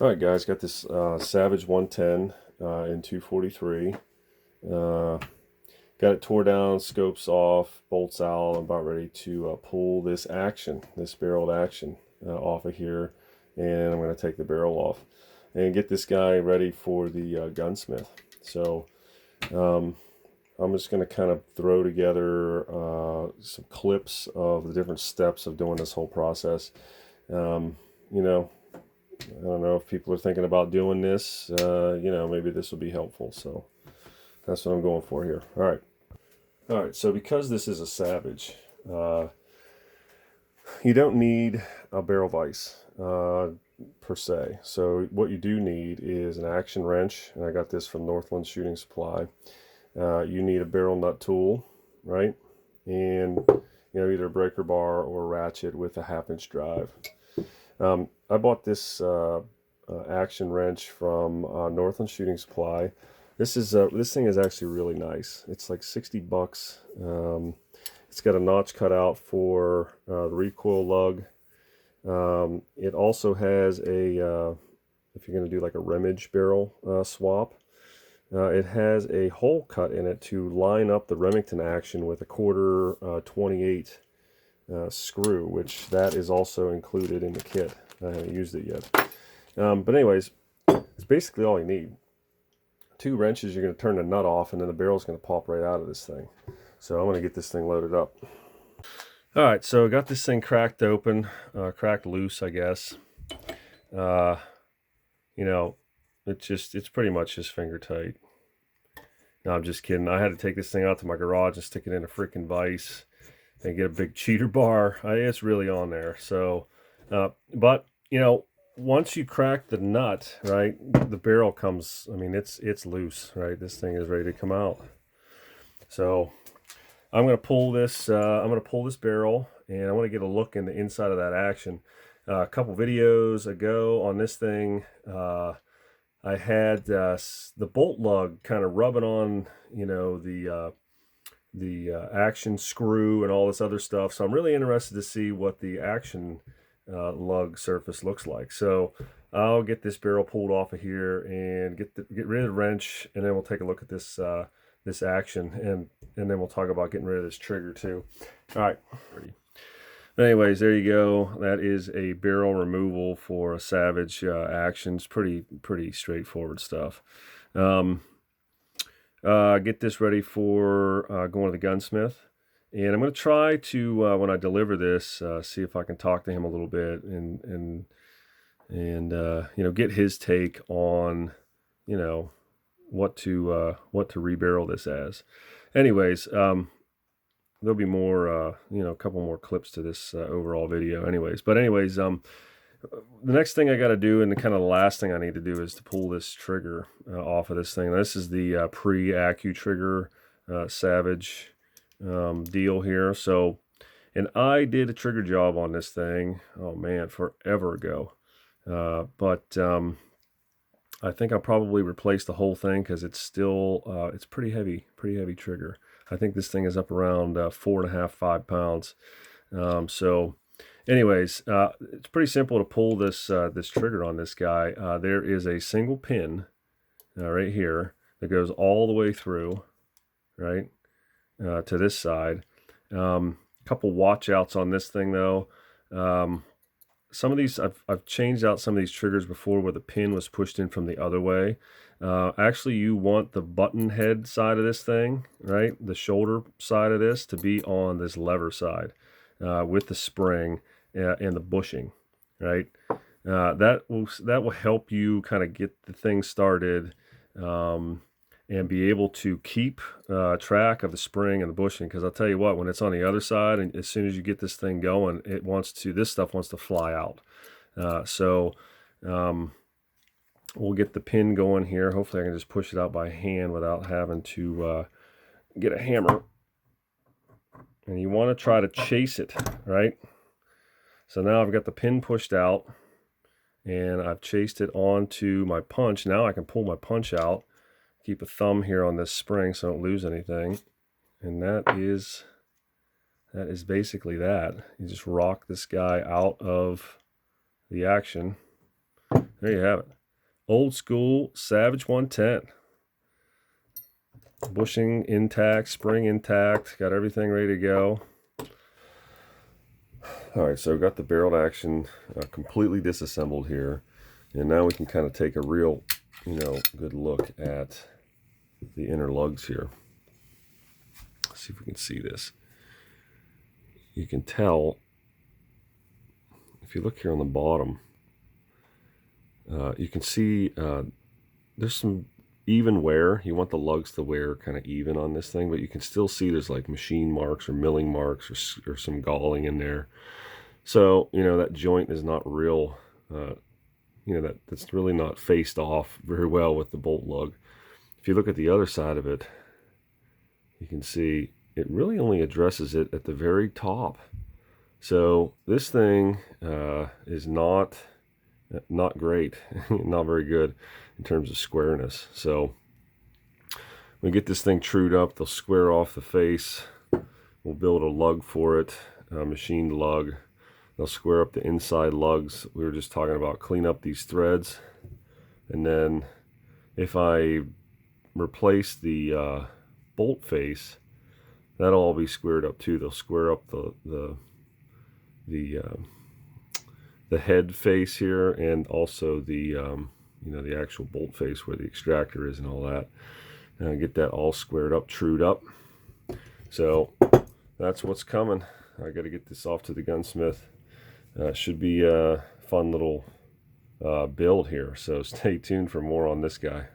All right, guys, got this Savage 110 in 243. Uh, got it tore down, scopes off, bolts out. I'm about ready to pull this barreled action off of here, and I'm going to take the barrel off and get this guy ready for the gunsmith. So um, I'm just going to kind of throw together some clips of the different steps of doing this whole process. Um, you know, I don't know if people are thinking about doing this. Maybe this will be helpful. So that's what I'm going for here. All right. All right. So because this is a Savage, uh, you don't need a barrel vise per se. So what you do need is an action wrench, and I got this from Northland Shooting Supply. You need a barrel nut tool, right? And either a breaker bar or a ratchet with a 1/2 inch drive. I bought this action wrench from Northland Shooting Supply. This thing is actually really nice. It's like 60 bucks. It's got a notch cut out for the recoil lug. It also has if you're going to do like a Remage barrel swap, it has a hole cut in it to line up the Remington action with a quarter 28 screw, which that is also included in the kit. I haven't used it yet. But anyways, it's basically all you need. 2 wrenches, you're going to turn the nut off, and then the barrel's going to pop right out of this thing. So I'm going to get this thing loaded up. All right, so I got this thing cracked open, cracked loose, I guess. It's pretty much just finger tight. No, I'm just kidding. I had to take this thing out to my garage and stick it in a freaking vise and get a big cheater bar. It's really on there. So, but once you crack the nut, right, the barrel comes. I mean, it's loose, right? This thing is ready to come out. So, I'm gonna pull this. I'm gonna pull this barrel, and I want to get a look in the inside of that action. A couple videos ago on this thing, I had the bolt lug kind of rubbing on, the action screw and all this other stuff. So I'm really interested to see what the action lug surface looks like. So I'll get this barrel pulled off of here and get rid of the wrench, and then we'll take a look at this action, and then we'll talk about getting rid of this trigger too. All right. Anyways, there you go. That is a barrel removal for a Savage actions. Pretty straightforward stuff. Get this ready for going to the gunsmith, and I'm going to try to when I deliver this, see if I can talk to him a little bit and get his take on what to rebarrel this as. Anyways, there'll be more a couple more clips to this overall video. Anyways, the next thing I got to do, and the kind of the last thing I need to do, is to pull this trigger off of this thing. This is the pre-Accu trigger Savage deal here. So, and I did a trigger job on this thing, oh man, forever ago. But I think I'll probably replace the whole thing because it's still, it's pretty heavy trigger. I think this thing is up around 4.5, 5 pounds. So anyways, it's pretty simple to pull this trigger on this guy. There is a single pin right here that goes all the way through, right, to this side. Couple watch outs on this thing though. Some of these, I've changed out some of these triggers before where the pin was pushed in from the other way. Actually, you want the button head side of this thing, right, the shoulder side of this, to be on this lever side with the spring and the bushing, right. That will help you kind of get the thing started and be able to keep track of the spring and the bushing. Because I'll tell you what, when it's on the other side, and as soon as you get this thing going, this stuff wants to fly out. We'll get the pin going here. Hopefully I can just push it out by hand without having to get a hammer. And you want to try to chase it, right? So now I've got the pin pushed out, and I've chased it onto my punch. Now I can pull my punch out. Keep a thumb here on this spring so I don't lose anything. And that is basically that. You just rock this guy out of the action, there you have it. Old school Savage 110. Bushing intact, spring intact, got everything ready to go. All right, so got the barrel action completely disassembled here. And now we can kind of take a real, good look at the inner lugs here. Let's see if we can see this. You can tell, if you look here on the bottom, you can see there's some even wear. You want the lugs to wear kind of even on this thing, but you can still see there's like machine marks or milling marks or some galling in there. So, that joint is not real, that's really not faced off very well with the bolt lug. If you look at the other side of it, you can see it really only addresses it at the very top. So this thing is not great, not very good in terms of squareness. So we get this thing trued up, they'll square off the face. We'll build a lug for it, a machined lug. They'll square up the inside lugs. We were just talking about clean up these threads. And then if I replace the bolt face, that'll all be squared up too. They'll square up the head face here, and also the the actual bolt face where the extractor is and all that. And get that all squared up, trued up. So that's what's coming. I got to get this off to the gunsmith. Should be a fun little build here. So stay tuned for more on this guy.